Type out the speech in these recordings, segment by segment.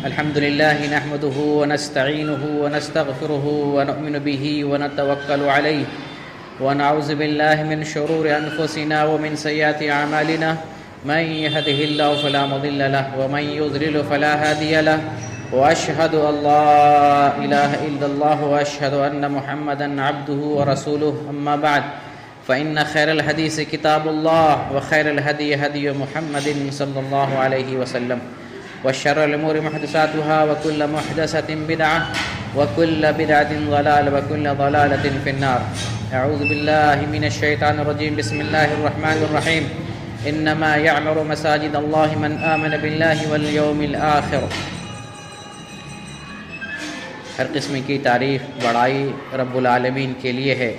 الحمد لله نحمده ونستعينه ونستغفره ونؤمن به ونتوكل عليه ونعوذ بالله من شرور أنفسنا ومن سيئات أعمالنا من يهده الله فلا مضل له ومن يضلل فلا هادي له وأشهد أن لا إله إلا الله وأشهد أن محمدا عبده ورسوله أما بعد فإن خير الحديث كتاب الله وخير الهدي هدي محمد صلى الله عليه وسلم وشر الأمور محدثاتها وكل محدثة بدعة وكل بدعة ضلالة وكل ضلالة في النار. أعوذ بالله من الشيطان الرجيم. بسم الله الرحمن الرحيم. إنما يعمر مساجد الله من آمن بالله واليوم الآخر. ہر قسم کی تعریف بڑائی رب العالمین کے لیے ہے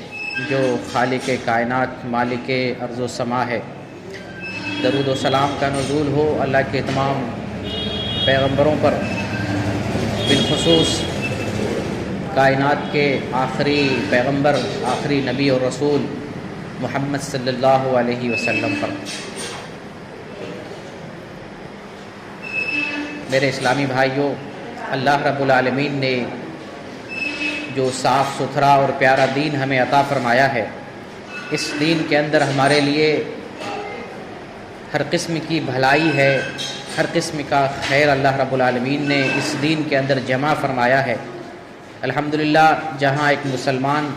جو خالق کائنات مالک ارض و سما ہے. درود و سلام کا نزول ہو اللہ کے تمام پیغمبروں پر، بالخصوص کائنات کے آخری پیغمبر، آخری نبی اور رسول محمد صلی اللہ علیہ وسلم پر. میرے اسلامی بھائیوں، اللہ رب العالمین نے جو صاف ستھرا اور پیارا دین ہمیں عطا فرمایا ہے، اس دین کے اندر ہمارے لیے ہر قسم کی بھلائی ہے، ہر قسم کا خیر اللہ رب العالمین نے اس دین کے اندر جمع فرمایا ہے. الحمدللہ جہاں ایک مسلمان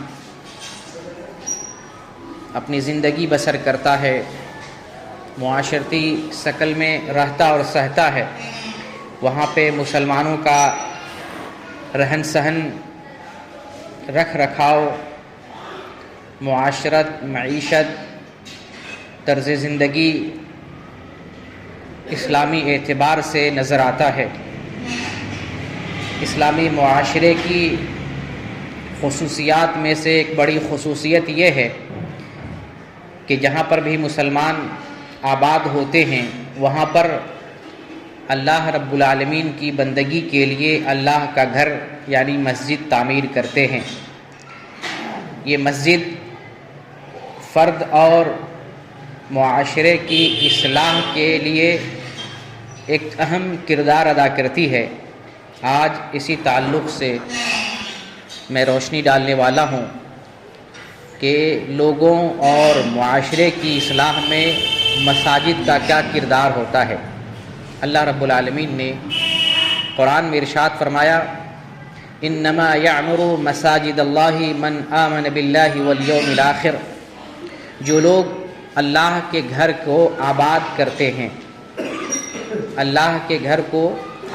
اپنی زندگی بسر کرتا ہے، معاشرتی شکل میں رہتا اور سہتا ہے، وہاں پہ مسلمانوں کا رہن سہن، رکھ رکھاؤ، معاشرت، معیشت، طرز زندگی اسلامی اعتبار سے نظر آتا ہے. اسلامی معاشرے کی خصوصیات میں سے ایک بڑی خصوصیت یہ ہے کہ جہاں پر بھی مسلمان آباد ہوتے ہیں وہاں پر اللہ رب العالمین کی بندگی کے لیے اللہ کا گھر یعنی مسجد تعمیر کرتے ہیں. یہ مسجد فرد اور معاشرے کی اصلاح کے لیے ایک اہم کردار ادا کرتی ہے. آج اسی تعلق سے میں روشنی ڈالنے والا ہوں کہ لوگوں اور معاشرے کی اصلاح میں مساجد کا کیا کردار ہوتا ہے. اللہ رب العالمین نے قرآن میں ارشاد فرمایا، انما یعمر مساجد اللہ من آمن باللہ والیوم الآخر. جو لوگ اللہ کے گھر کو آباد کرتے ہیں، اللہ کے گھر کو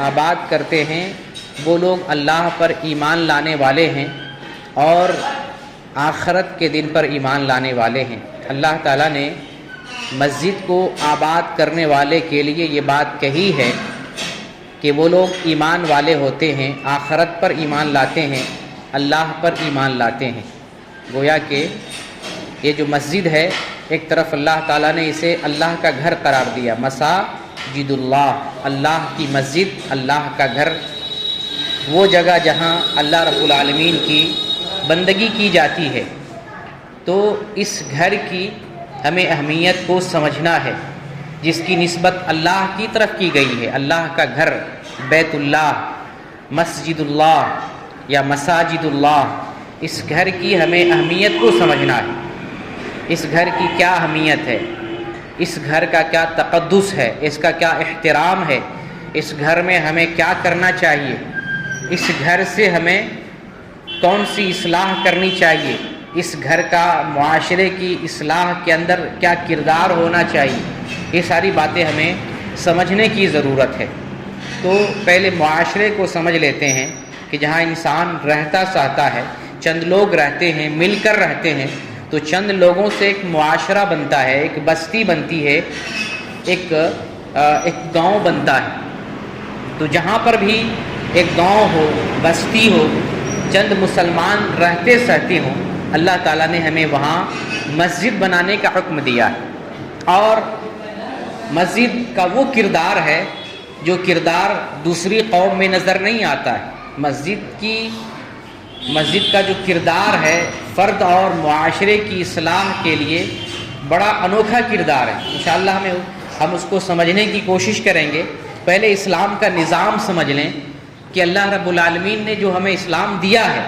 آباد کرتے ہیں، وہ لوگ اللہ پر ایمان لانے والے ہیں اور آخرت کے دن پر ایمان لانے والے ہیں. اللہ تعالیٰ نے مسجد کو آباد کرنے والے کے لیے یہ بات کہی ہے کہ وہ لوگ ایمان والے ہوتے ہیں، آخرت پر ایمان لاتے ہیں، اللہ پر ایمان لاتے ہیں. گویا کہ یہ جو مسجد ہے، ایک طرف اللہ تعالیٰ نے اسے اللہ کا گھر قرار دیا، مساجد اللہ، اللہ کی مسجد، اللہ کا گھر، وہ جگہ جہاں اللہ رب العالمین کی بندگی کی جاتی ہے. تو اس گھر کی ہمیں اہمیت کو سمجھنا ہے جس کی نسبت اللہ کی طرف کی گئی ہے. اللہ کا گھر، بیت اللہ، مسجد اللہ یا مساجد اللہ، اس گھر کی ہمیں اہمیت کو سمجھنا ہے. اس گھر کی کیا اہمیت ہے، اس گھر کا کیا تقدس ہے، اس کا کیا احترام ہے، اس گھر میں ہمیں کیا کرنا چاہیے، اس گھر سے ہمیں کون سی اصلاح کرنی چاہیے، اس گھر کا معاشرے کی اصلاح کے اندر کیا کردار ہونا چاہیے، یہ ساری باتیں ہمیں سمجھنے کی ضرورت ہے. تو پہلے معاشرے کو سمجھ لیتے ہیں کہ جہاں انسان رہتا سہتا ہے، چند لوگ رہتے ہیں، مل کر رہتے ہیں، تو چند لوگوں سے ایک معاشرہ بنتا ہے، ایک بستی بنتی ہے، ایک گاؤں بنتا ہے. تو جہاں پر بھی ایک گاؤں ہو، بستی ہو، چند مسلمان رہتے سہتے ہوں، اللہ تعالیٰ نے ہمیں وہاں مسجد بنانے کا حکم دیا ہے. اور مسجد کا وہ کردار ہے جو کردار دوسری قوم میں نظر نہیں آتا ہے. مسجد کا جو کردار ہے فرد اور معاشرے کی اصلاح کے لیے بڑا انوکھا کردار ہے. انشاءاللہ ہم اس کو سمجھنے کی کوشش کریں گے پہلے اسلام کا نظام سمجھ لیں کہ اللہ رب العالمین نے جو ہمیں اسلام دیا ہے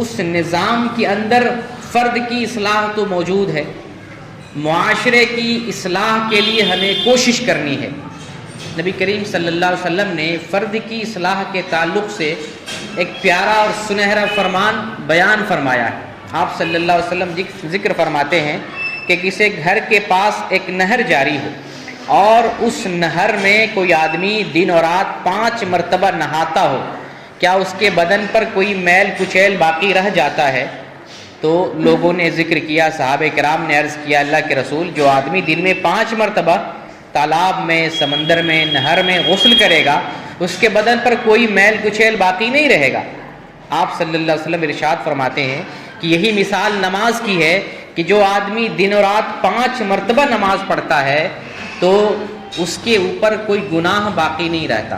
اس نظام کے اندر فرد کی اصلاح تو موجود ہے، معاشرے کی اصلاح کے لیے ہمیں کوشش کرنی ہے۔ نبی کریم صلی اللہ علیہ وسلم نے فرد کی اصلاح کے تعلق سے ایک پیارا اور سنہرا فرمان بیان فرمایا ہے۔ آپ صلی اللہ علیہ وسلم ذکر فرماتے ہیں کہ کسی گھر کے پاس ایک نہر جاری ہو اور اس نہر میں کوئی آدمی دن اور رات 5 مرتبہ نہاتا ہو، کیا اس کے بدن پر کوئی میل کچیل باقی رہ جاتا ہے؟ تو لوگوں نے ذکر کیا، صحابہ کرام نے عرض کیا اللہ کے رسول، جو آدمی دن میں 5 مرتبہ تالاب میں، سمندر میں، نہر میں غسل کرے گا اس کے بدن پر کوئی میل کچیل باقی نہیں رہے گا۔ آپ صلی اللہ علیہ وسلم ارشاد فرماتے ہیں کہ یہی مثال نماز کی ہے کہ جو آدمی دن اور رات 5 مرتبہ نماز پڑھتا ہے تو اس کے اوپر کوئی گناہ باقی نہیں رہتا۔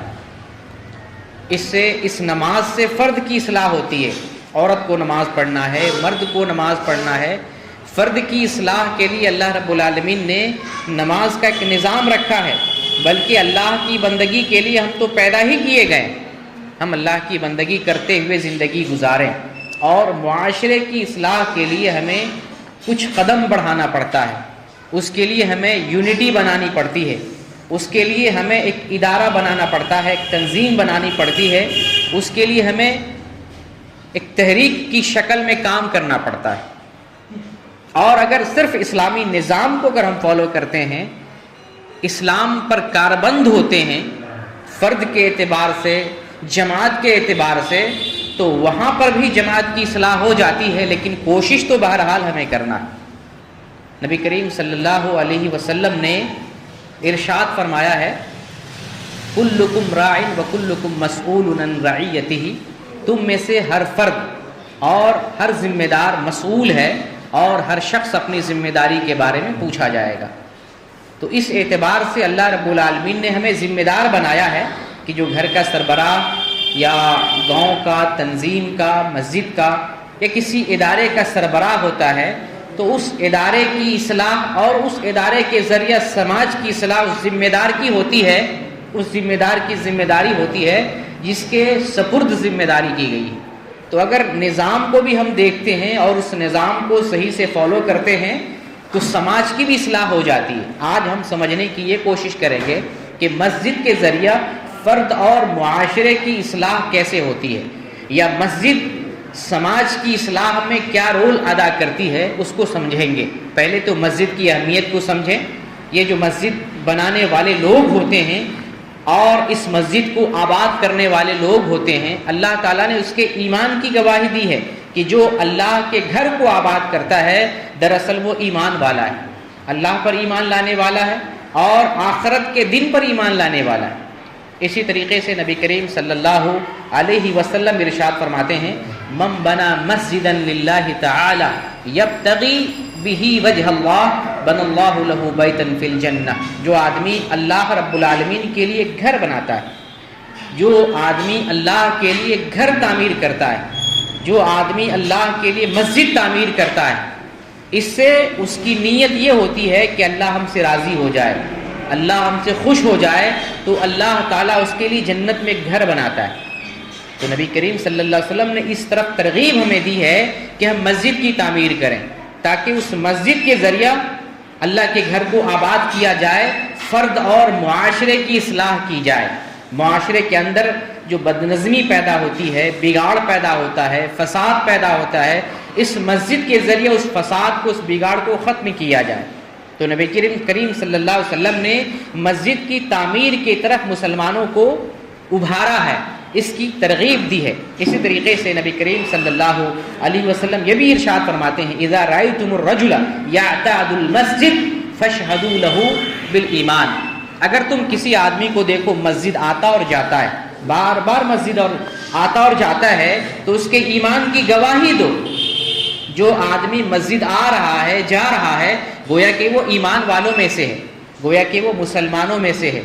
اس نماز سے فرد کی اصلاح ہوتی ہے، عورت کو نماز پڑھنا ہے، مرد کو نماز پڑھنا ہے۔ فرد کی اصلاح کے لیے اللہ رب العالمین نے نماز کا ایک نظام رکھا ہے، بلکہ اللہ کی بندگی کے لیے ہم تو پیدا ہی کیے گئے، ہم اللہ کی بندگی کرتے ہوئے زندگی گزاریں، اور معاشرے کی اصلاح کے لیے ہمیں کچھ قدم بڑھانا پڑتا ہے، اس کے لیے ہمیں یونٹی بنانی پڑتی ہے، اس کے لیے ہمیں ایک ادارہ بنانا پڑتا ہے، ایک تنظیم بنانی پڑتی ہے، اس کے لیے ہمیں ایک تحریک کی شکل میں کام کرنا پڑتا ہے۔ اور اگر صرف اسلامی نظام کو اگر ہم فالو کرتے ہیں، اسلام پر کاربند ہوتے ہیں فرد کے اعتبار سے، جماعت کے اعتبار سے، تو وہاں پر بھی جماعت کی اصلاح ہو جاتی ہے، لیکن کوشش تو بہرحال ہمیں کرنا ہے۔ نبی کریم صلی اللہ علیہ وسلم نے ارشاد فرمایا ہے کلکم راع وکلکم مسئول عن رعیتہ، تم میں سے ہر فرد اور ہر ذمہ دار مسئول ہے اور ہر شخص اپنی ذمہ داری کے بارے میں پوچھا جائے گا۔ تو اس اعتبار سے اللہ رب العالمین نے ہمیں ذمہ دار بنایا ہے کہ جو گھر کا سربراہ یا گاؤں کا، تنظیم کا، مسجد کا یا کسی ادارے کا سربراہ ہوتا ہے تو اس ادارے کی اصلاح اور اس ادارے کے ذریعہ سماج کی اصلاح اس ذمہ دار کی ہوتی ہے، اس ذمہ دار کی ذمہ داری ہوتی ہے جس کے سپرد ذمہ داری کی گئی ہے۔ تو اگر نظام کو بھی ہم دیکھتے ہیں اور اس نظام کو صحیح سے فالو کرتے ہیں تو سماج کی بھی اصلاح ہو جاتی ہے۔ آج ہم سمجھنے کی یہ کوشش کریں گے کہ مسجد کے ذریعہ فرد اور معاشرے کی اصلاح کیسے ہوتی ہے، یا مسجد سماج کی اصلاح میں کیا رول ادا کرتی ہے، اس کو سمجھیں گے۔ پہلے تو مسجد کی اہمیت کو سمجھیں۔ یہ جو مسجد بنانے والے لوگ ہوتے ہیں اور اس مسجد کو آباد کرنے والے لوگ ہوتے ہیں، اللہ تعالیٰ نے اس کے ایمان کی گواہی دی ہے کہ جو اللہ کے گھر کو آباد کرتا ہے دراصل وہ ایمان والا ہے، اللہ پر ایمان لانے والا ہے اور آخرت کے دن پر ایمان لانے والا ہے۔ اسی طریقے سے نبی کریم صلی اللہ علیہ وسلم ارشاد فرماتے ہیں من بنا مسجدا للہ تعالی یبتغی بہ وجہ اللہ بن اللہ لہ بیتا فی الجنہ، جو آدمی اللہ رب العالمین کے لیے گھر بناتا ہے، جو آدمی اللہ کے لیے گھر تعمیر کرتا ہے، جو آدمی اللہ کے لیے مسجد تعمیر کرتا ہے، اس سے اس کی نیت یہ ہوتی ہے کہ اللہ ہم سے راضی ہو جائے، اللہ ہم سے خوش ہو جائے، تو اللہ تعالیٰ اس کے لیے جنت میں گھر بناتا ہے۔ تو نبی کریم صلی اللہ علیہ وسلم نے اس طرف ترغیب ہمیں دی ہے کہ ہم مسجد کی تعمیر کریں تاکہ اس مسجد کے ذریعہ اللہ کے گھر کو آباد کیا جائے، فرد اور معاشرے کی اصلاح کی جائے۔ معاشرے کے اندر جو بدنظمی پیدا ہوتی ہے، بگاڑ پیدا ہوتا ہے، فساد پیدا ہوتا ہے، اس مسجد کے ذریعے اس فساد کو، اس بگاڑ کو ختم کیا جائے۔ تو نبی کریم صلی اللہ علیہ وسلم نے مسجد کی تعمیر کی طرف مسلمانوں کو ابھارا ہے، اس کی ترغیب دی ہے۔ اسی طریقے سے نبی کریم صلی اللہ علیہ وسلم یہ بھی ارشاد فرماتے ہیں اذا رأیتم الرجل یعتاد المسجد فاشهدوا له بالایمان، اگر تم کسی آدمی کو دیکھو مسجد آتا اور جاتا ہے، بار بار مسجد اور آتا اور جاتا ہے، تو اس کے ایمان کی گواہی دو۔ جو آدمی مسجد آ رہا ہے، جا رہا ہے، گویا کہ وہ ایمان والوں میں سے ہے، گویا کہ وہ مسلمانوں میں سے ہے۔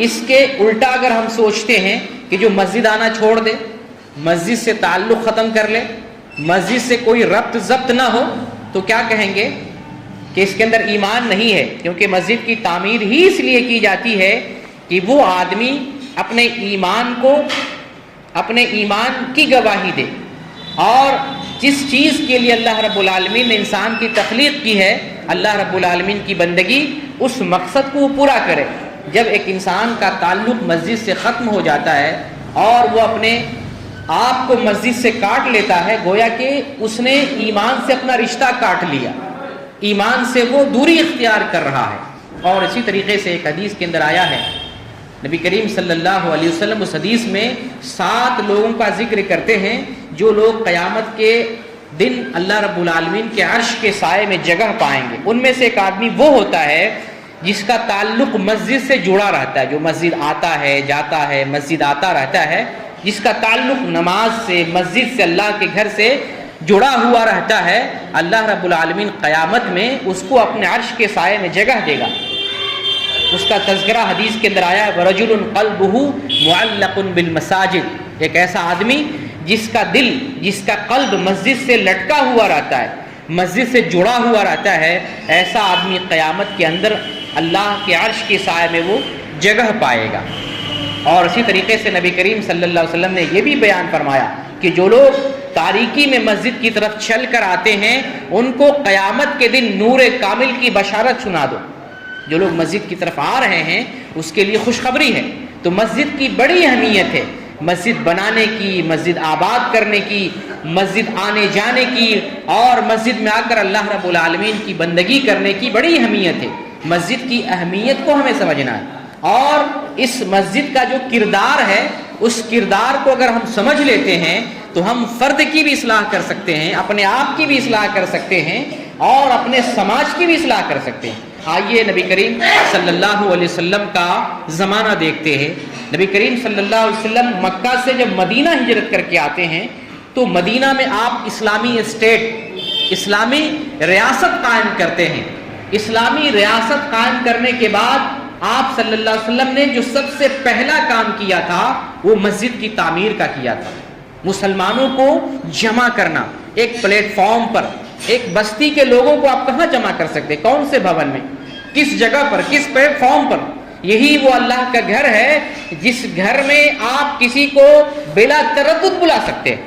اس کے الٹا اگر ہم سوچتے ہیں کہ جو مسجد آنا چھوڑ دے، مسجد سے تعلق ختم کر لے، مسجد سے کوئی ربط ضبط نہ ہو، تو کیا کہیں گے کہ اس کے اندر ایمان نہیں ہے، کیونکہ مسجد کی تعمیر ہی اس لیے کی جاتی ہے کہ وہ آدمی اپنے ایمان کی گواہی دے، اور جس چیز کے لیے اللہ رب العالمین نے انسان کی تخلیق کی ہے، اللہ رب العالمین کی بندگی، اس مقصد کو وہ پورا کرے۔ جب ایک انسان کا تعلق مسجد سے ختم ہو جاتا ہے اور وہ اپنے آپ کو مسجد سے کاٹ لیتا ہے، گویا کہ اس نے ایمان سے اپنا رشتہ کاٹ لیا، ایمان سے وہ دوری اختیار کر رہا ہے۔ اور اسی طریقے سے ایک حدیث کے اندر آیا ہے، نبی کریم صلی اللہ علیہ وسلم اس حدیث میں 7 لوگوں کا ذکر کرتے ہیں جو لوگ قیامت کے دن اللہ رب العالمین کے عرش کے سائے میں جگہ پائیں گے۔ ان میں سے ایک آدمی وہ ہوتا ہے جس کا تعلق مسجد سے جڑا رہتا ہے، جو مسجد آتا ہے، جاتا ہے، مسجد آتا رہتا ہے، جس کا تعلق نماز سے، مسجد سے، اللہ کے گھر سے جڑا ہوا رہتا ہے۔ اللہ رب العالمین قیامت میں اس کو اپنے عرش کے سائے میں جگہ دے گا۔ اس کا تذکرہ حدیث کے اندر آیا، وَرَجُلٌ قَلْبُهُ مُعَلَّقٌ بِالْمَسَاجِدِ، ایک ایسا آدمی جس کا دل، جس کا قلب مسجد سے لٹکا ہوا رہتا ہے، مسجد سے جڑا ہوا رہتا ہے، ایسا آدمی قیامت کے اندر اللہ کے عرش کے سائے میں وہ جگہ پائے گا۔ اور اسی طریقے سے نبی کریم صلی اللہ علیہ وسلم نے یہ بھی بیان فرمایا کہ جو لوگ تاریکی میں مسجد کی طرف چل کر آتے ہیں ان کو قیامت کے دن نور کامل کی بشارت سنا دو۔ جو لوگ مسجد کی طرف آ رہے ہیں اس کے لیے خوشخبری ہے۔ تو مسجد کی بڑی اہمیت ہے، مسجد بنانے کی، مسجد آباد کرنے کی، مسجد آنے جانے کی، اور مسجد میں آ کر اللہ رب العالمین کی بندگی کرنے کی بڑی اہمیت ہے۔ مسجد کی اہمیت کو ہمیں سمجھنا ہے، اور اس مسجد کا جو کردار ہے اس کردار کو اگر ہم سمجھ لیتے ہیں تو ہم فرد کی بھی اصلاح کر سکتے ہیں، اپنے آپ کی بھی اصلاح کر سکتے ہیں، اور اپنے سماج کی بھی اصلاح کر سکتے ہیں۔ آئیے نبی کریم صلی اللہ علیہ وسلم کا زمانہ دیکھتے ہیں۔ نبی کریم صلی اللہ علیہ وسلم مکہ سے جب مدینہ ہجرت کر کے آتے ہیں تو مدینہ میں آپ اسلامی اسٹیٹ، اسلامی ریاست قائم کرتے ہیں۔ اسلامی ریاست قائم کرنے کے بعد آپ صلی اللہ علیہ وسلم نے جو سب سے پہلا کام کیا تھا وہ مسجد کی تعمیر کا کیا تھا۔ مسلمانوں کو جمع کرنا ایک پلیٹ فارم پر، ایک بستی کے لوگوں کو آپ کہاں جمع کر سکتے؟ کون سے بھون میں، کس جگہ پر، کس پلیٹ فارم پر؟ یہی وہ اللہ کا گھر ہے جس گھر میں آپ کسی کو بلا تردد بلا سکتے ہیں۔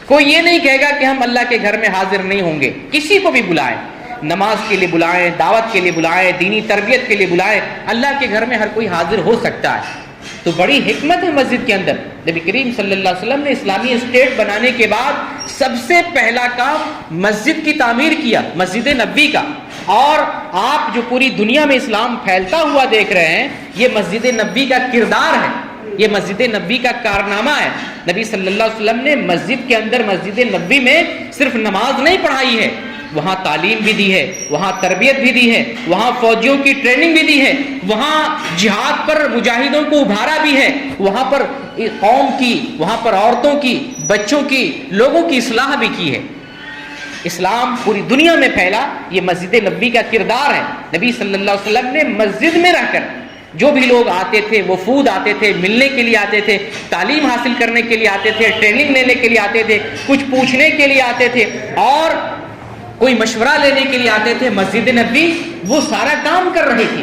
کوئی یہ نہیں کہے گا کہ ہم اللہ کے گھر میں حاضر نہیں ہوں گے، کسی کو بھی بلائیں، نماز کے لیے بلائیں، دعوت کے لیے بلائیں، دینی تربیت کے لیے بلائیں، اللہ کے گھر میں ہر کوئی حاضر ہو سکتا ہے۔ تو بڑی حکمت ہے مسجد کے اندر۔ نبی کریم صلی اللہ علیہ وسلم نے اسلامی اسٹیٹ بنانے کے بعد سب سے پہلا کام مسجد کی تعمیر کیا، مسجد نبوی کا۔ اور آپ جو پوری دنیا میں اسلام پھیلتا ہوا دیکھ رہے ہیں، یہ مسجد نبوی کا کردار ہے، یہ مسجد نبوی کا کارنامہ ہے۔ نبی صلی اللہ علیہ وسلم نے مسجد کے اندر، مسجد نبوی میں صرف نماز نہیں پڑھائی ہے، وہاں تعلیم بھی دی ہے، وہاں تربیت بھی دی ہے، وہاں فوجیوں کی ٹریننگ بھی دی ہے، وہاں جہاد پر مجاہدوں کو ابھارا بھی ہے، وہاں پر قوم کی، وہاں پر عورتوں کی، بچوں کی، لوگوں کی اصلاح بھی کی ہے۔ اسلام پوری دنیا میں پھیلا، یہ مسجد نبوی کا کردار ہے۔ نبی صلی اللہ علیہ وسلم نے مسجد میں رہ کر جو بھی لوگ آتے تھے، وفود آتے تھے، ملنے کے لیے آتے تھے، تعلیم حاصل کرنے کے لیے آتے تھے، ٹریننگ لینے کے لیے آتے تھے، کچھ پوچھنے کے لیے آتے تھے، اور کوئی مشورہ لینے کے لیے آتے تھے، مسجد نبوی وہ سارا کام کر رہی تھی۔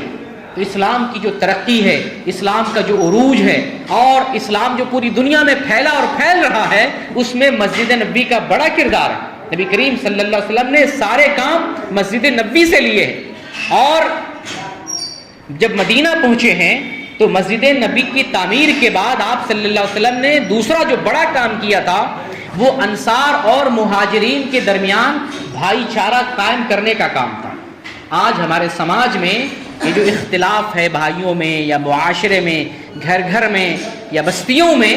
تو اسلام کی جو ترقی ہے، اسلام کا جو عروج ہے، اور اسلام جو پوری دنیا میں پھیلا اور پھیل رہا ہے، اس میں مسجد نبوی کا بڑا کردار ہے۔ نبی کریم صلی اللہ علیہ وسلم نے سارے کام مسجد نبوی سے لیے ہیں۔ اور جب مدینہ پہنچے ہیں تو مسجد نبوی کی تعمیر کے بعد آپ صلی اللہ علیہ وسلم نے دوسرا جو بڑا کام کیا تھا وہ انصار اور مہاجرین کے درمیان بھائی چارہ قائم کرنے کا کام تھا۔ آج ہمارے سماج میں یہ جو اختلاف ہے بھائیوں میں یا معاشرے میں، گھر گھر میں یا بستیوں میں،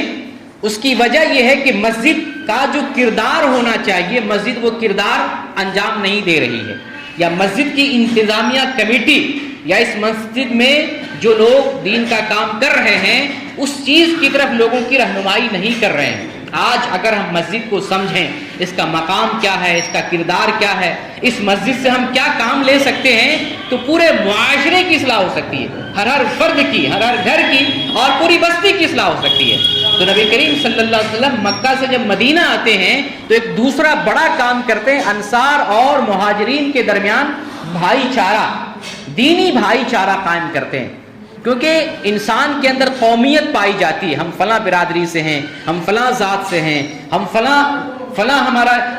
اس کی وجہ یہ ہے کہ مسجد کا جو کردار ہونا چاہیے، مسجد وہ کردار انجام نہیں دے رہی ہے، یا مسجد کی انتظامیہ کمیٹی یا اس مسجد میں جو لوگ دین کا کام کر رہے ہیں اس چیز کی طرف لوگوں کی رہنمائی نہیں کر رہے ہیں۔ آج اگر ہم مسجد کو سمجھیں، اس کا مقام کیا ہے، اس کا کردار کیا ہے، اس مسجد سے ہم کیا کام لے سکتے ہیں، تو پورے معاشرے کی اصلاح ہو سکتی ہے، ہر فرد کی، ہر گھر کی، اور پوری بستی کی اصلاح ہو سکتی ہے۔ تو نبی کریم صلی اللہ علیہ وسلم مکہ سے جب مدینہ آتے ہیں تو ایک دوسرا بڑا کام کرتے ہیں، انصار اور مہاجرین کے درمیان بھائی چارہ، دینی بھائی چارہ قائم کرتے ہیں۔ کیونکہ انسان کے اندر قومیت پائی جاتی ہے، ہم فلاں برادری سے ہیں، ہم فلاں ذات سے ہیں، ہم فلاں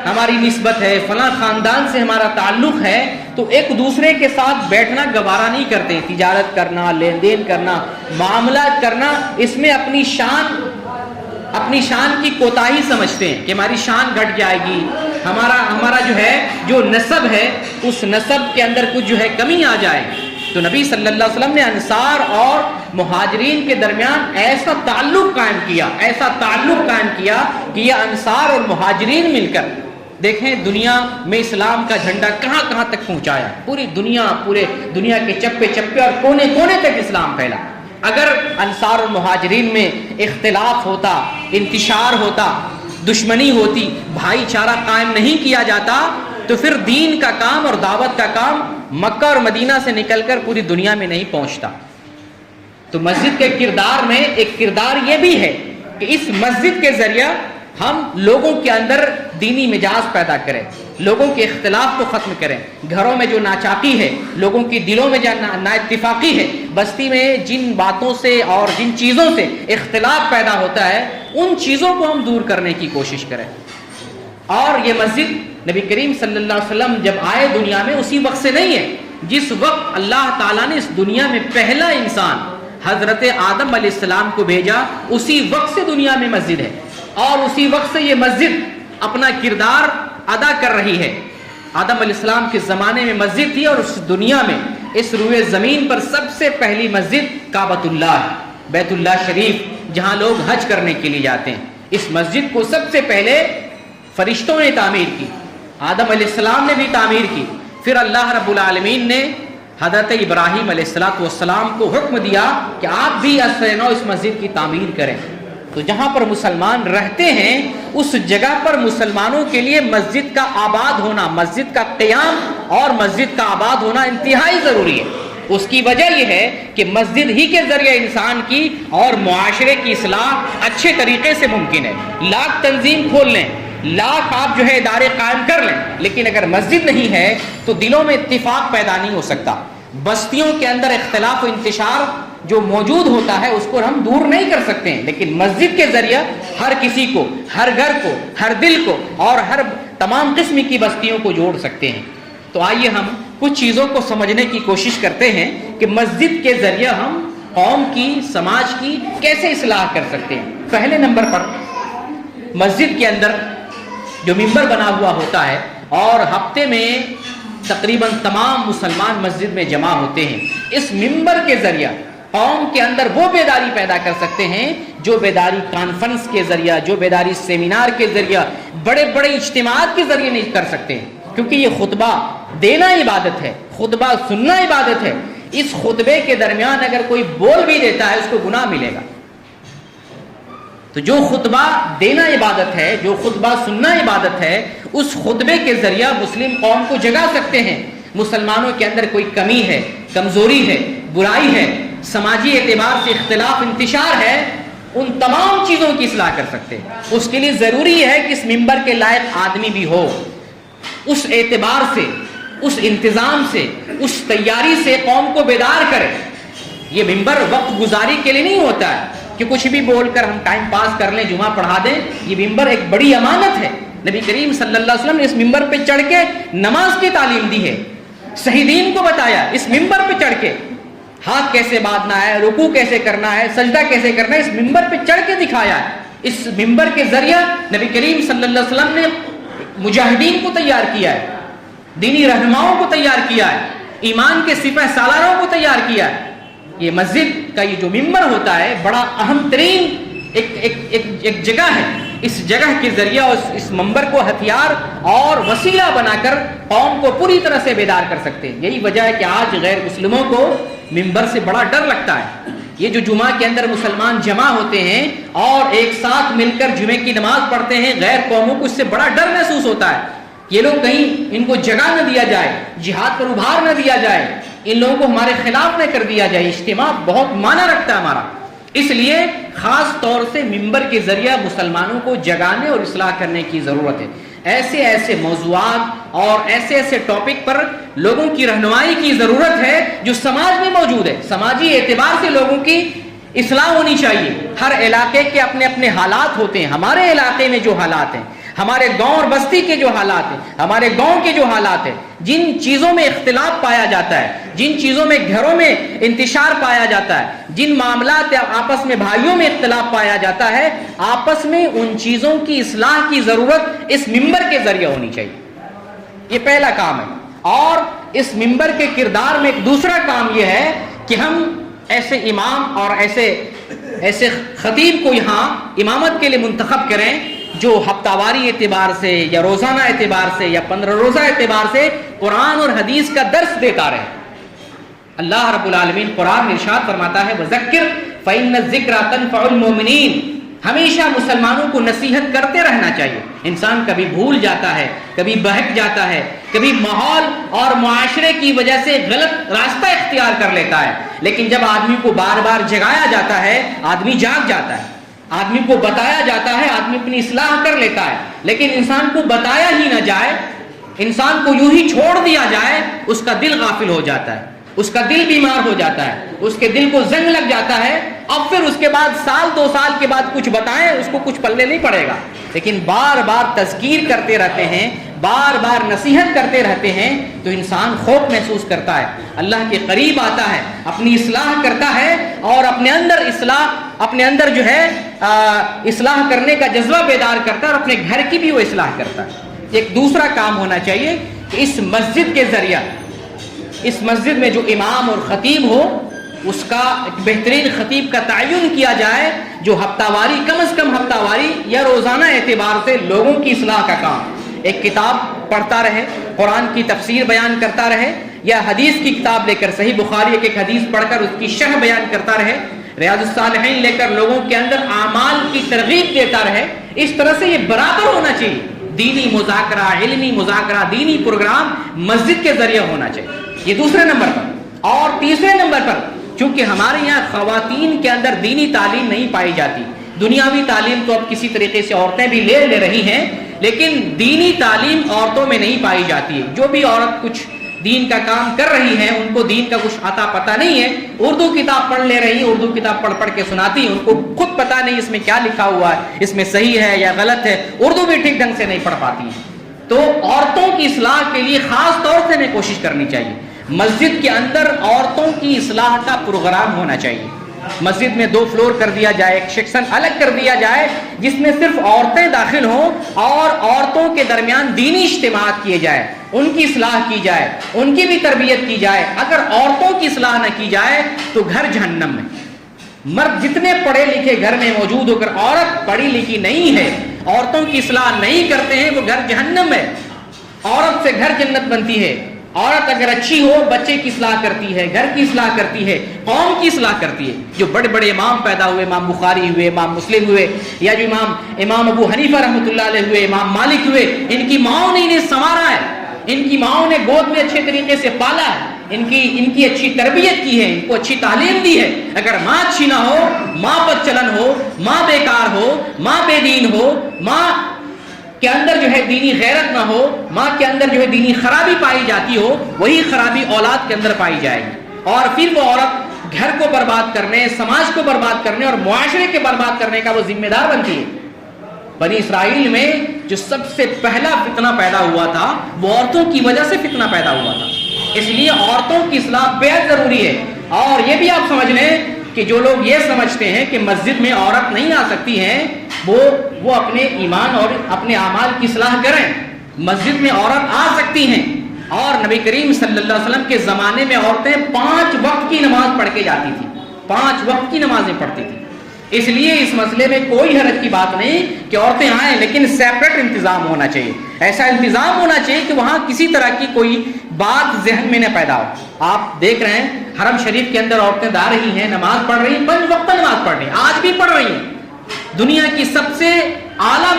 ہماری نسبت ہے، فلاں خاندان سے ہمارا تعلق ہے، تو ایک دوسرے کے ساتھ بیٹھنا گوارا نہیں کرتے، تجارت کرنا، لین دین کرنا، معاملات کرنا، اس میں اپنی شان کی کوتاہی سمجھتے ہیں کہ ہماری شان گھٹ جائے گی، ہمارا جو نسب ہے اس نسب کے اندر کچھ کمی آ جائے گی۔ تو نبی صلی اللہ علیہ وسلم نے انصار اور مہاجرین کے درمیان ایسا تعلق قائم کیا کہ یہ انصار اور مہاجرین مل کر دیکھیں دنیا میں اسلام کا جھنڈا کہاں کہاں تک پہنچایا، پورے دنیا کے چپے چپے اور کونے کونے تک اسلام پھیلا۔ اگر انصار اور مہاجرین میں اختلاف ہوتا، انتشار ہوتا، دشمنی ہوتی، بھائی چارہ قائم نہیں کیا جاتا، تو پھر دین کا کام اور دعوت کا کام مکہ اور مدینہ سے نکل کر پوری دنیا میں نہیں پہنچتا۔ تو مسجد کے کردار میں ایک کردار یہ بھی ہے کہ اس مسجد کے ذریعہ ہم لوگوں کے اندر دینی مزاج پیدا کریں، لوگوں کے اختلاف کو ختم کریں، گھروں میں جو ناچاقی ہے، لوگوں کی دلوں میں جو نا اتفاقی ہے، بستی میں جن باتوں سے اور جن چیزوں سے اختلاف پیدا ہوتا ہے، ان چیزوں کو ہم دور کرنے کی کوشش کریں۔ اور یہ مسجد نبی کریم صلی اللہ علیہ وسلم جب آئے دنیا میں اسی وقت سے نہیں ہے، جس وقت اللہ تعالیٰ نے اس دنیا میں پہلا انسان حضرت آدم علیہ السلام کو بھیجا، اسی وقت سے دنیا میں مسجد ہے، اور اسی وقت سے یہ مسجد اپنا کردار ادا کر رہی ہے۔ آدم علیہ السلام کے زمانے میں مسجد تھی، اور اس دنیا میں اس روئے زمین پر سب سے پہلی مسجد کعبۃ اللہ ہے، بیت اللہ شریف، جہاں لوگ حج کرنے کے لیے جاتے ہیں۔ اس مسجد کو سب سے پہلے فرشتوں نے تعمیر کی، آدم علیہ السلام نے بھی تعمیر کی، پھر اللہ رب العالمین نے حضرت ابراہیم علیہ السلام کو حکم دیا کہ آپ بھی اثر نو اس مسجد کی تعمیر کریں۔ تو جہاں پر مسلمان رہتے ہیں اس جگہ پر مسلمانوں کے لیے مسجد کا آباد ہونا، مسجد کا قیام اور مسجد کا آباد ہونا انتہائی ضروری ہے۔ اس کی وجہ یہ ہے کہ مسجد ہی کے ذریعے انسان کی اور معاشرے کی اصلاح اچھے طریقے سے ممکن ہے۔ لاکھ تنظیم کھول لیں، لاکھ آپ ادارے قائم کر لیں، لیکن اگر مسجد نہیں ہے تو دلوں میں اتفاق پیدا نہیں ہو سکتا۔ بستیوں کے اندر اختلاف و انتشار جو موجود ہوتا ہے اس کو ہم دور نہیں کر سکتے ہیں، لیکن مسجد کے ذریعہ ہر کسی کو، ہر گھر کو، ہر دل کو اور ہر تمام قسم کی بستیوں کو جوڑ سکتے ہیں۔ تو آئیے ہم کچھ چیزوں کو سمجھنے کی کوشش کرتے ہیں کہ مسجد کے ذریعہ ہم قوم کی، سماج کی کیسے اصلاح کر سکتے ہیں۔ پہلے نمبر پر مسجد کے اندر جو ممبر بنا ہوا ہوتا ہے، اور ہفتے میں تقریباً تمام مسلمان مسجد میں جمع ہوتے ہیں، اس ممبر کے ذریعہ قوم کے اندر وہ بیداری پیدا کر سکتے ہیں جو بیداری کانفرنس کے ذریعہ، جو بیداری سیمینار کے ذریعہ، بڑے بڑے اجتماعات کے ذریعے نہیں کر سکتے، کیونکہ یہ خطبہ دینا عبادت ہے، خطبہ سننا عبادت ہے۔ اس خطبے کے درمیان اگر کوئی بول بھی دیتا ہے اس کو گناہ ملے گا۔ تو جو خطبہ دینا عبادت ہے، جو خطبہ سننا عبادت ہے، اس خطبے کے ذریعہ مسلم قوم کو جگا سکتے ہیں۔ مسلمانوں کے اندر کوئی کمی ہے، کمزوری ہے، برائی ہے، سماجی اعتبار سے اختلاف انتشار ہے، ان تمام چیزوں کی اصلاح کر سکتے ہیں۔ اس کے لیے ضروری ہے کہ اس ممبر کے لائق آدمی بھی ہو، اس اعتبار سے، اس انتظام سے، اس تیاری سے قوم کو بیدار کرے۔ یہ ممبر وقت گزاری کے لیے نہیں ہوتا ہے کہ کچھ بھی بول کر ہم ٹائم پاس کر لیں، جمعہ پڑھا دیں۔ یہ ممبر ایک بڑی امانت ہے۔ نبی کریم صلی اللہ علیہ وسلم نے اس ممبر پہ چڑھ کے نماز کی تعلیم دی ہے، صحیح دین کو بتایا۔ اس ممبر پہ چڑھ کے ہاتھ کیسے باندھنا ہے، رکوع کیسے کرنا ہے، سجدہ کیسے کرنا ہے، اس ممبر پہ چڑھ کے دکھایا ہے۔ اس ممبر کے ذریعہ نبی کریم صلی اللہ علیہ وسلم نے مجاہدین کو تیار کیا ہے، دینی رہنماؤں کو تیار کیا ہے، ایمان کے سپہ سالاروں کو تیار کیا ہے۔ یہ مسجد کا یہ جو ممبر ہوتا ہے بڑا اہم ترین ایک جگہ ہے۔ اس جگہ کے ذریعہ اس ممبر کو ہتھیار اور وسیلہ بنا کر قوم کو پوری طرح سے بیدار کر سکتے ہیں۔ یہی وجہ ہے کہ آج غیر مسلموں کو ممبر سے بڑا ڈر لگتا ہے۔ یہ جو جمعہ کے اندر مسلمان جمع ہوتے ہیں اور ایک ساتھ مل کر جمعے کی نماز پڑھتے ہیں، غیر قوموں کو اس سے بڑا ڈر محسوس ہوتا ہے۔ یہ لوگ کہیں ان کو جگہ نہ دیا جائے، جہاد پر ابھار نہ دیا جائے، ان لوگوں کو ہمارے خلاف نہ کر دیا جائے۔ اجتماع بہت معنی رکھتا ہے ہمارا، اس لیے خاص طور سے ممبر کے ذریعہ مسلمانوں کو جگانے اور اصلاح کرنے کی ضرورت ہے۔ ایسے ایسے موضوعات اور ایسے ایسے ٹاپک پر لوگوں کی رہنمائی کی ضرورت ہے جو سماج میں موجود ہے. سماجی اعتبار سے لوگوں کی اصلاح ہونی چاہیے. ہر علاقے کے اپنے اپنے حالات ہوتے ہیں. ہمارے علاقے میں جو حالات ہیں, ہمارے گاؤں اور بستی کے جو حالات ہیں, ہمارے گاؤں کے جو حالات ہیں, جن چیزوں میں اختلاف پایا جاتا ہے, جن چیزوں میں گھروں میں انتشار پایا جاتا ہے, جن معاملات آپس میں بھائیوں میں اختلاف پایا جاتا ہے, آپس میں ان چیزوں کی اصلاح کی ضرورت اس منبر کے ذریعے ہونی چاہیے. یہ پہلا کام ہے. اور اس منبر کے کردار میں ایک دوسرا کام یہ ہے کہ ہم ایسے امام اور ایسے خطیب کو یہاں امامت کے لیے منتخب کریں جو ہفتہ واری اعتبار سے یا روزانہ اعتبار سے یا 15 روزہ اعتبار سے قرآن اور حدیث کا درس دیتا رہے. اللہ رب العالمین قرآن میں ارشاد فرماتا ہے وَذَكِّرْ فَإِنَّ الذِّكْرَ تَنفَعُ الْمُؤْمِنِينَ. ہمیشہ مسلمانوں کو نصیحت کرتے رہنا چاہیے. انسان کبھی بھول جاتا ہے, کبھی بہک جاتا ہے, کبھی ماحول اور معاشرے کی وجہ سے غلط راستہ اختیار کر لیتا ہے, لیکن جب آدمی کو بار بار جگایا جاتا ہے آدمی جاگ جاتا ہے, آدمی کو بتایا جاتا ہے آدمی اپنی اصلاح کر لیتا ہے. لیکن انسان کو بتایا ہی نہ جائے, انسان کو یوں ہی چھوڑ دیا جائے, اس کا دل غافل ہو جاتا ہے, اس کا دل بیمار ہو جاتا ہے, اس کے دل کو زنگ لگ جاتا ہے. اب پھر اس کے بعد سال 2 سال کے بعد کچھ بتائیں اس کو کچھ پلے نہیں پڑے گا. لیکن بار بار تذکیر کرتے رہتے ہیں, بار بار نصیحت کرتے رہتے ہیں تو انسان خوف محسوس کرتا ہے, اللہ کے قریب آتا ہے, اپنی اصلاح کرتا ہے اور اپنے اندر جو ہے اصلاح کرنے کا جذبہ بیدار کرتا ہے اور اپنے گھر کی بھی وہ اصلاح کرتا ہے. ایک دوسرا کام ہونا چاہیے کہ اس مسجد کے ذریعہ, اس مسجد میں جو امام اور خطیب ہو اس کا ایک بہترین خطیب کا تعین کیا جائے جو ہفتہ واری, کم از کم ہفتہ واری یا روزانہ اعتبار سے لوگوں کی اصلاح کا کام, ایک کتاب پڑھتا رہے, قرآن کی تفسیر بیان کرتا رہے, یا حدیث کی کتاب لے کر صحیح بخاری ایک حدیث پڑھ کر اس کی شرح بیان کرتا رہے, ریاض الصالحین لے کر لوگوں کے اندر اعمال کی ترغیب دیتا رہے. اس طرح سے یہ برابر ہونا چاہیے. دینی مذاکرہ, علمی مذاکرہ, دینی پروگرام مسجد کے ذریعے ہونا چاہیے. یہ دوسرے نمبر پر. اور تیسرے نمبر پر چونکہ ہمارے یہاں خواتین کے اندر دینی تعلیم نہیں پائی جاتی, دنیاوی تعلیم تو اب کسی طریقے سے عورتیں بھی لے رہی ہیں, لیکن دینی تعلیم عورتوں میں نہیں پائی جاتی ہے. جو بھی عورت کچھ دین کا کام کر رہی ہیں ان کو دین کا کچھ آتا پتہ نہیں ہے. اردو کتاب پڑھ لے رہی, اردو کتاب پڑھ کے سناتی, ان کو خود پتہ نہیں اس میں کیا لکھا ہوا ہے, اس میں صحیح ہے یا غلط ہے, اردو بھی ٹھیک ڈھنگ سے نہیں پڑھ پاتی ہیں. تو عورتوں کی اصلاح کے لیے خاص طور سے ہمیں کوشش کرنی چاہیے. مسجد کے اندر عورتوں کی اصلاح کا پروگرام ہونا چاہیے. مسجد میں 2 فلور کر دیا جائے, ایک سیکشن الگ کر دیا جائے جس میں صرف عورتیں داخل ہوں اور عورتوں کے درمیان دینی اجتماعات کیے جائے, ان کی اصلاح کی جائے, ان کی بھی تربیت کی جائے. اگر عورتوں کی اصلاح نہ کی جائے تو گھر جہنم میں. مرد جتنے پڑھے لکھے گھر میں موجود ہو کر عورت پڑھی لکھی نہیں ہے, عورتوں کی اصلاح نہیں کرتے ہیں, وہ گھر جہنم ہے. عورت سے گھر جنت بنتی ہے. عورت اگر اچھی ہو بچے کی اصلاح کرتی ہے, گھر کی اصلاح کرتی ہے, قوم کی اصلاح کرتی ہے. جو بڑے بڑے امام پیدا ہوئے, امام بخاری ہوئے, امام مسلم ہوئے, یا جو امام ابو حنیفہ رحمۃ اللہ علیہ ہوئے, امام مالک ہوئے, ان کی ماؤں نے انہیں سنوارا ہے, ان کی ماؤں نے گود میں اچھے طریقے سے پالا ہے, ان کی اچھی تربیت کی ہے, ان کو اچھی تعلیم دی ہے. اگر ماں اچھی نہ ہو, ماں بد چلن ہو, ماں بیکار ہو, ماں بے دین ہو, ماں کے اندر جو ہے دینی غیرت نہ ہو, ماں کے اندر جو ہے دینی خرابی پائی جاتی ہو, وہی خرابی اولاد کے اندر پائی جائے گی. اور پھر وہ عورت گھر کو برباد کرنے, سماج کو برباد کرنے اور معاشرے کے برباد کرنے کا وہ ذمہ دار بنتی ہے. بنی اسرائیل میں جو سب سے پہلا فتنہ پیدا ہوا تھا وہ عورتوں کی وجہ سے فتنہ پیدا ہوا تھا. اس لیے عورتوں کی اصلاح بہت ضروری ہے. اور یہ بھی آپ سمجھ لیں کہ جو لوگ یہ سمجھتے ہیں کہ مسجد میں عورت نہیں آ سکتی ہیں, وہ اپنے ایمان اور اپنے اعمال کی اصلاح کریں. مسجد میں عورت آ سکتی ہیں, اور نبی کریم صلی اللہ علیہ وسلم کے زمانے میں عورتیں 5 وقت کی نماز پڑھ کے جاتی تھیں, 5 وقت کی نمازیں پڑھتی تھیں. اس لیے اس مسئلے میں کوئی حرج کی بات نہیں کہ عورتیں آئیں, لیکن سیپریٹ انتظام ہونا چاہیے. ایسا انتظام ہونا چاہیے کہ وہاں کسی طرح کی کوئی بات ذہن میں نہ پیدا ہو. آپ دیکھ رہے ہیں حرم شریف کے اندر عورتیں جا رہی ہیں, نماز پڑھ رہی ہیں, 5 وقت نماز پڑھ رہی ہیں, آج بھی پڑھ رہی ہیں. دنیا کی سب سے اعلیٰ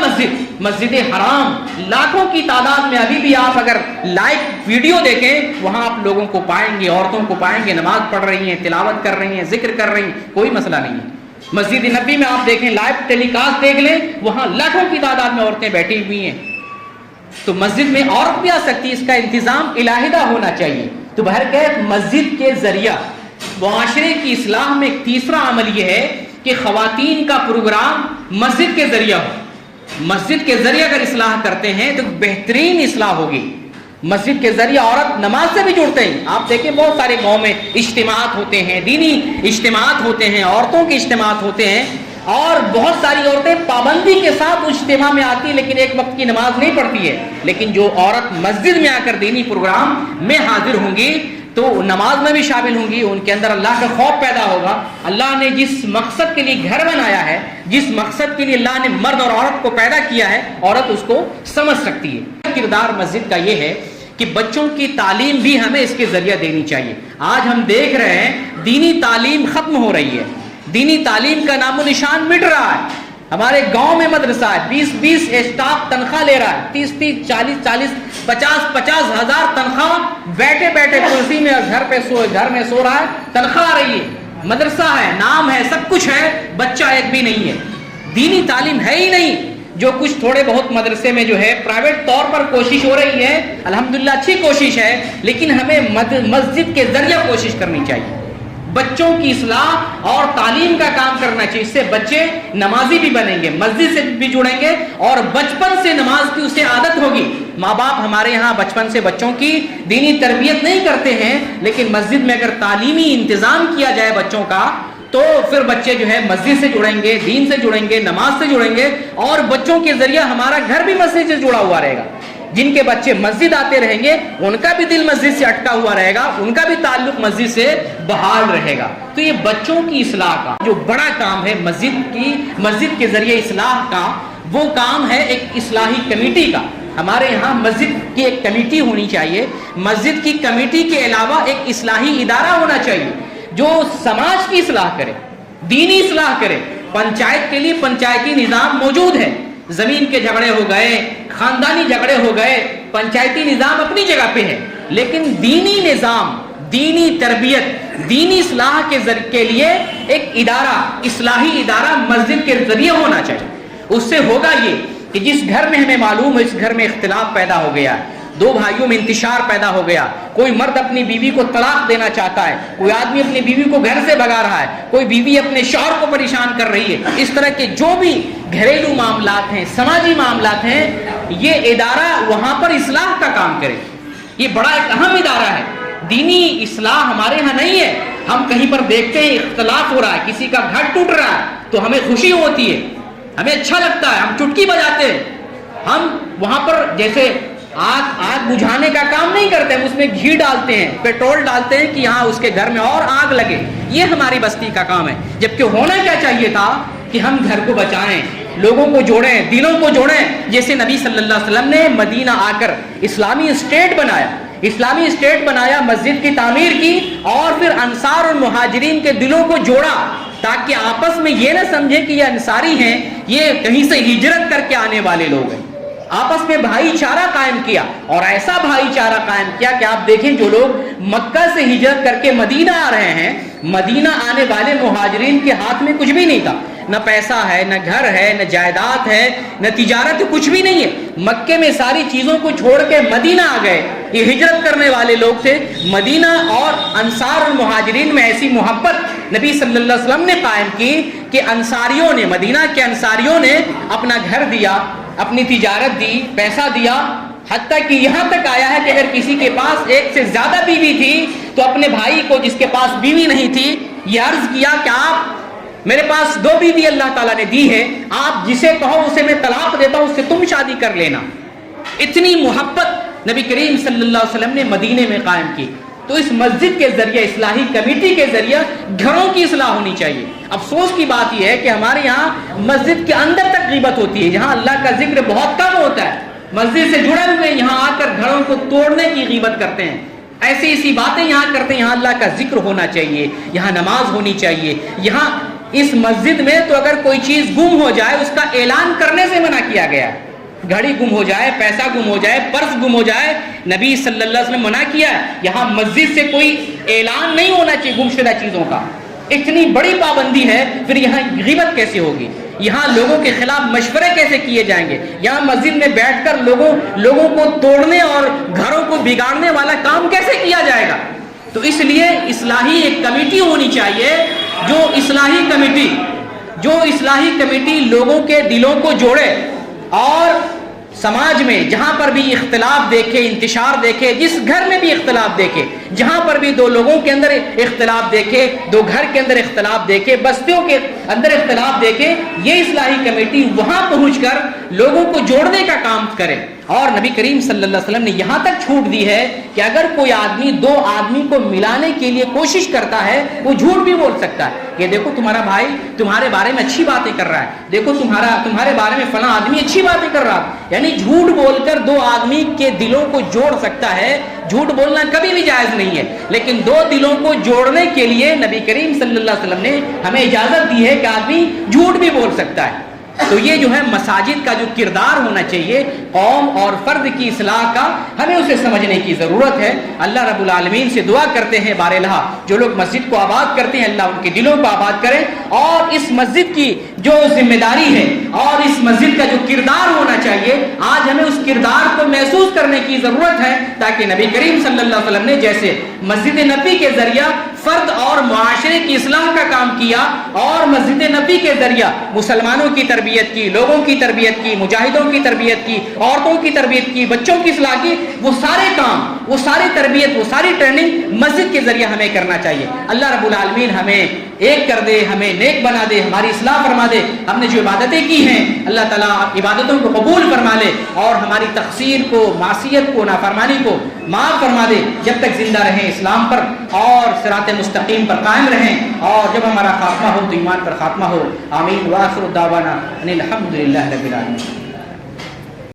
مسجد حرام, لاکھوں کی تعداد میں ابھی بھی آپ اگر لائیو ویڈیو دیکھیں وہاں آپ لوگوں کو پائیں گے, عورتوں کو پائیں گے, نماز پڑھ رہی ہیں, تلاوت کر رہی ہیں, ذکر کر رہی ہیں, کوئی مسئلہ نہیں ہے. مسجد نبی میں آپ دیکھیں, لائیو ٹیلی کاسٹ دیکھ لیں, وہاں لاکھوں کی تعداد میں عورتیں بیٹھی ہوئی ہیں. تو مسجد میں عورت بھی آ سکتی ہے، اس کا انتظام علیحدہ ہونا چاہیے۔ تو بہرکیف مسجد کے ذریعہ معاشرے کی اصلاح میں ایک تیسرا عمل یہ ہے کہ خواتین کا پروگرام مسجد کے ذریعہ ہو۔ مسجد کے ذریعے اگر اصلاح کرتے ہیں تو بہترین اصلاح ہوگی۔ مسجد کے ذریعے عورت نماز سے بھی جڑتے ہیں۔ آپ دیکھیں بہت سارے گاؤں میں اجتماعات ہوتے ہیں، دینی اجتماعات ہوتے ہیں، عورتوں کے اجتماعات ہوتے ہیں، اور بہت ساری عورتیں پابندی کے ساتھ اجتماع میں آتی ہیں لیکن ایک وقت کی نماز نہیں پڑھتی ہے۔ لیکن جو عورت مسجد میں آ کر دینی پروگرام میں حاضر ہوں گی تو نماز میں بھی شامل ہوں گی، ان کے اندر اللہ کا خوف پیدا ہوگا۔ اللہ نے جس مقصد کے لیے گھر بنایا ہے، جس مقصد کے لیے اللہ نے مرد اور عورت کو پیدا کیا ہے، عورت اس کو سمجھ سکتی ہے۔ کردار مسجد کا یہ ہے کہ بچوں کی تعلیم بھی ہمیں اس کے ذریعے دینی چاہیے۔ آج ہم دیکھ رہے ہیں دینی تعلیم ختم ہو رہی ہے، دینی تعلیم کا نام و نشان مٹ رہا ہے۔ ہمارے گاؤں میں مدرسہ ہے، 20 اسٹاف تنخواہ لے رہا ہے، 30 40 50 ہزار تنخواہ، بیٹھے بیٹھے کرسی میں اور گھر میں سو رہا ہے، تنخواہ آ رہی ہے، مدرسہ ہے، نام ہے، سب کچھ ہے، بچہ ایک بھی نہیں ہے۔ دینی تعلیم ہے ہی نہیں۔ جو کچھ تھوڑے بہت مدرسے میں جو ہے پرائیویٹ طور پر کوشش ہو رہی ہے، الحمدللہ اچھی کوشش ہے، لیکن ہمیں مسجد کے ذریعے کوشش کرنی چاہیے۔ بچوں کی اصلاح اور تعلیم کا کام کرنا چاہیے، اس سے بچے نمازی بھی بنیں گے، مسجد سے بھی جڑیں گے، اور بچپن سے نماز کی اسے عادت ہوگی۔ ماں باپ ہمارے ہاں بچپن سے بچوں کی دینی تربیت نہیں کرتے ہیں، لیکن مسجد میں اگر تعلیمی انتظام کیا جائے بچوں کا تو پھر بچے جو ہے مسجد سے جڑیں گے، دین سے جڑیں گے، نماز سے جڑیں گے، اور بچوں کے ذریعہ ہمارا گھر بھی مسجد سے جڑا ہوا رہے گا۔ جن کے بچے مسجد آتے رہیں گے ان کا بھی دل مسجد سے اٹکا ہوا رہے گا، ان کا بھی تعلق مسجد سے بحال رہے گا۔ تو یہ بچوں کی اصلاح کا جو بڑا کام ہے مسجد کے ذریعے اصلاح کا، وہ کام ہے ایک اصلاحی کمیٹی کا۔ ہمارے یہاں مسجد کی ایک کمیٹی ہونی چاہیے۔ مسجد کی کمیٹی کے علاوہ ایک اصلاحی ادارہ ہونا چاہیے جو سماج کی اصلاح کرے، دینی اصلاح کرے۔ پنچایت کے لیے پنچایتی نظام موجود ہے، زمین کے جھگڑے ہو گئے، خاندانی جھگڑے ہو گئے، پنچایتی نظام اپنی جگہ پہ ہے، لیکن دینی نظام، دینی تربیت، دینی اصلاح کے لیے ایک ادارہ، اصلاحی ادارہ مسجد کے ذریعے ہونا چاہیے۔ اس سے ہوگا یہ کہ جس گھر میں ہمیں معلوم ہے اس گھر میں اختلاف پیدا ہو گیا، دو بھائیوں میں انتشار پیدا ہو گیا، کوئی مرد اپنی بیوی کو طلاق دینا چاہتا ہے، کوئی آدمی اپنی بیوی کو گھر سے بھگا رہا ہے، کوئی بیوی اپنے شوہر کو پریشان کر رہی ہے، اس طرح کے جو بھی گھریلو معاملات ہیں، سماجی معاملات ہیں، یہ ادارہ وہاں پر اصلاح کا کام کرے۔ یہ بڑا ایک اہم ادارہ ہے۔ دینی اصلاح ہمارے ہاں نہیں ہے۔ ہم کہیں پر دیکھتے ہیں اختلاف ہو رہا ہے، کسی کا گھر ٹوٹ رہا ہے تو ہمیں خوشی ہوتی ہے، ہمیں اچھا لگتا ہے، ہم چٹکی بجاتے ہیں، ہم وہاں پر جیسے آگ بجھانے کا کام نہیں کرتے، ہم اس میں گھی ڈالتے ہیں، پیٹرول ڈالتے ہیں کہ یہاں اس کے گھر میں اور آگ لگے۔ یہ ہماری بستی کا کام ہے، جبکہ ہونا کیا چاہیے تھا کہ ہم گھر کو بچائیں، لوگوں کو جوڑیں، دلوں کو جوڑیں۔ جیسے نبی صلی اللہ علیہ وسلم نے مدینہ آ کر اسلامی اسٹیٹ بنایا، مسجد کی تعمیر کی، اور پھر انصار اور مہاجرین کے دلوں کو جوڑا، تاکہ آپس میں یہ نہ سمجھے کہ یہ انصاری ہیں، یہ کہیں سے ہجرت کر کے آنے والے لوگ ہیں۔ آپس میں بھائی چارہ قائم کیا، اور ایسا بھائی چارہ قائم کیا کہ آپ دیکھیں جو لوگ مکہ سے ہجرت کر کے مدینہ آ رہے ہیں، مدینہ آنے والے مہاجرین کے ہاتھ میں کچھ بھی نہیں تھا، نہ پیسہ ہے، نہ گھر ہے، نہ جائیداد ہے، نہ تجارت، کچھ بھی نہیں ہے۔ مکے میں ساری چیزوں کو چھوڑ کے مدینہ آ گئے۔ یہ ہجرت کرنے والے لوگ تھے۔ مدینہ اور انصار اور مہاجرین میں ایسی محبت نبی صلی اللہ علیہ وسلم نے قائم کی کہ انصاریوں نے، مدینہ کے انصاریوں نے اپنا گھر دیا، اپنی تجارت دی، پیسہ دیا، حتیٰ کہ یہاں تک آیا ہے کہ اگر کسی کے پاس ایک سے زیادہ بیوی تھی تو اپنے بھائی کو جس کے پاس بیوی نہیں تھی یہ عرض کیا کہ آپ، میرے پاس 2 بیوی اللہ تعالیٰ نے دی ہے، آپ جسے کہو اسے میں طلاق دیتا ہوں، اس سے تم شادی کر لینا۔ اتنی محبت نبی کریم صلی اللہ علیہ وسلم نے مدینے میں قائم کی۔ تو اس مسجد کے ذریعے، اصلاحی کمیٹی کے ذریعے گھروں کی اصلاح ہونی چاہیے۔ افسوس کی بات یہ ہے کہ ہمارے یہاں مسجد کے اندر تک غیبت ہوتی ہے، جہاں اللہ کا ذکر بہت کم ہوتا ہے، مسجد سے جڑے ہوئے یہاں آ کر گھروں کو توڑنے کی غیبت کرتے ہیں، ایسی باتیں یہاں کرتے ہیں۔ یہاں اللہ کا ذکر ہونا چاہیے، یہاں نماز ہونی چاہیے۔ یہاں اس مسجد میں تو اگر کوئی چیز گم ہو جائے اس کا اعلان کرنے سے منع کیا گیا، گھڑی گم ہو جائے، پیسہ گم ہو جائے، پرس گم ہو جائے، نبی صلی اللہ علیہ وسلم منع کیا ہے۔ یہاں مسجد سے کوئی اعلان نہیں ہونا چاہیے گمشدہ چیزوں کا۔ اتنی بڑی پابندی ہے، پھر یہاں غیبت کیسے ہوگی؟ یہاں لوگوں کے خلاف مشورے کیسے کیے جائیں گے, یہاں مسجد میں بیٹھ کر لوگوں کو توڑنے اور گھروں کو بگاڑنے والا کام کیسے کیا جائے گا. تو اس لیے اصلاحی ایک کمیٹی ہونی چاہیے, جو اصلاحی کمیٹی لوگوں کے دلوں کو جوڑے اور سماج میں جہاں پر بھی اختلاف دیکھے, انتشار دیکھے, جس گھر میں بھی اختلاف دیکھے, جہاں پر بھی دو لوگوں کے اندر اختلاف دیکھے, دو گھر کے اندر اختلاف دیکھے, بستیوں کے اندر اختلاف دیکھے, یہ اصلاحی کمیٹی وہاں پہنچ کر لوگوں کو جوڑنے کا کام کرے. اور نبی کریم صلی اللہ علیہ وسلم نے یہاں تک چھوٹ دی ہے کہ اگر کوئی آدمی دو آدمی کو ملانے کے لیے کوشش کرتا ہے, وہ جھوٹ بھی بول سکتا ہے کہ دیکھو تمہارا بھائی تمہارے بارے میں اچھی باتیں کر رہا ہے, دیکھو تمہارے بارے میں فلاں آدمی اچھی باتیں کر رہا ہے. یعنی جھوٹ بول کر دو آدمی کے دلوں کو جوڑ سکتا ہے. جھوٹ بولنا کبھی بھی جائز نہیں ہے, لیکن دو دلوں کو جوڑنے کے لیے نبی کریم صلی اللہ علیہ وسلم نے ہمیں اجازت دی ہے کہ آدمی جھوٹ بھی بول سکتا ہے. تو یہ جو ہے مساجد کا جو کردار ہونا چاہیے قوم اور فرد کی اصلاح کا, ہمیں اسے سمجھنے کی ضرورت ہے. اللہ رب العالمین سے دعا کرتے ہیں بارہا جو لوگ مسجد کو آباد کرتے ہیں اللہ ان کے دلوں کو آباد کریں, اور اس مسجد کی جو ذمہ داری ہے اور اس مسجد کا جو کردار ہونا چاہیے, آج ہمیں اس کردار کو محسوس کرنے کی ضرورت ہے, تاکہ نبی کریم صلی اللہ علیہ وسلم نے جیسے مسجد نبی کے ذریعہ فرد اور معاشرے کی اصلاح کا کام کیا, اور مسجد نبی کے ذریعہ مسلمانوں کی تربیت کی, لوگوں کی تربیت کی, مجاہدوں کی تربیت کی, عورتوں کی تربیت کی, بچوں کی اصلاح کی, وہ سارے کام, وہ ساری تربیت, وہ ساری ٹریننگ مسجد کے ذریعے ہمیں کرنا چاہیے. اللہ رب العالمین ہمیں ایک کر دے, ہمیں نیک بنا دے, ہماری اصلاح فرما دے. ہم نے جو عبادتیں کی ہیں اللہ تعالیٰ عبادتوں کو قبول فرما لے, اور ہماری تقصیر کو, معصیت کو, نافرمانی کو معاف فرما دے. جب تک زندہ رہیں اسلام پر اور صراط مستقیم پر قائم رہیں, اور جب ہمارا خاتمہ ہو تو ایمان پر خاتمہ ہو. آمین. وآخر دعوانا ان الحمد للہ رب العالمین.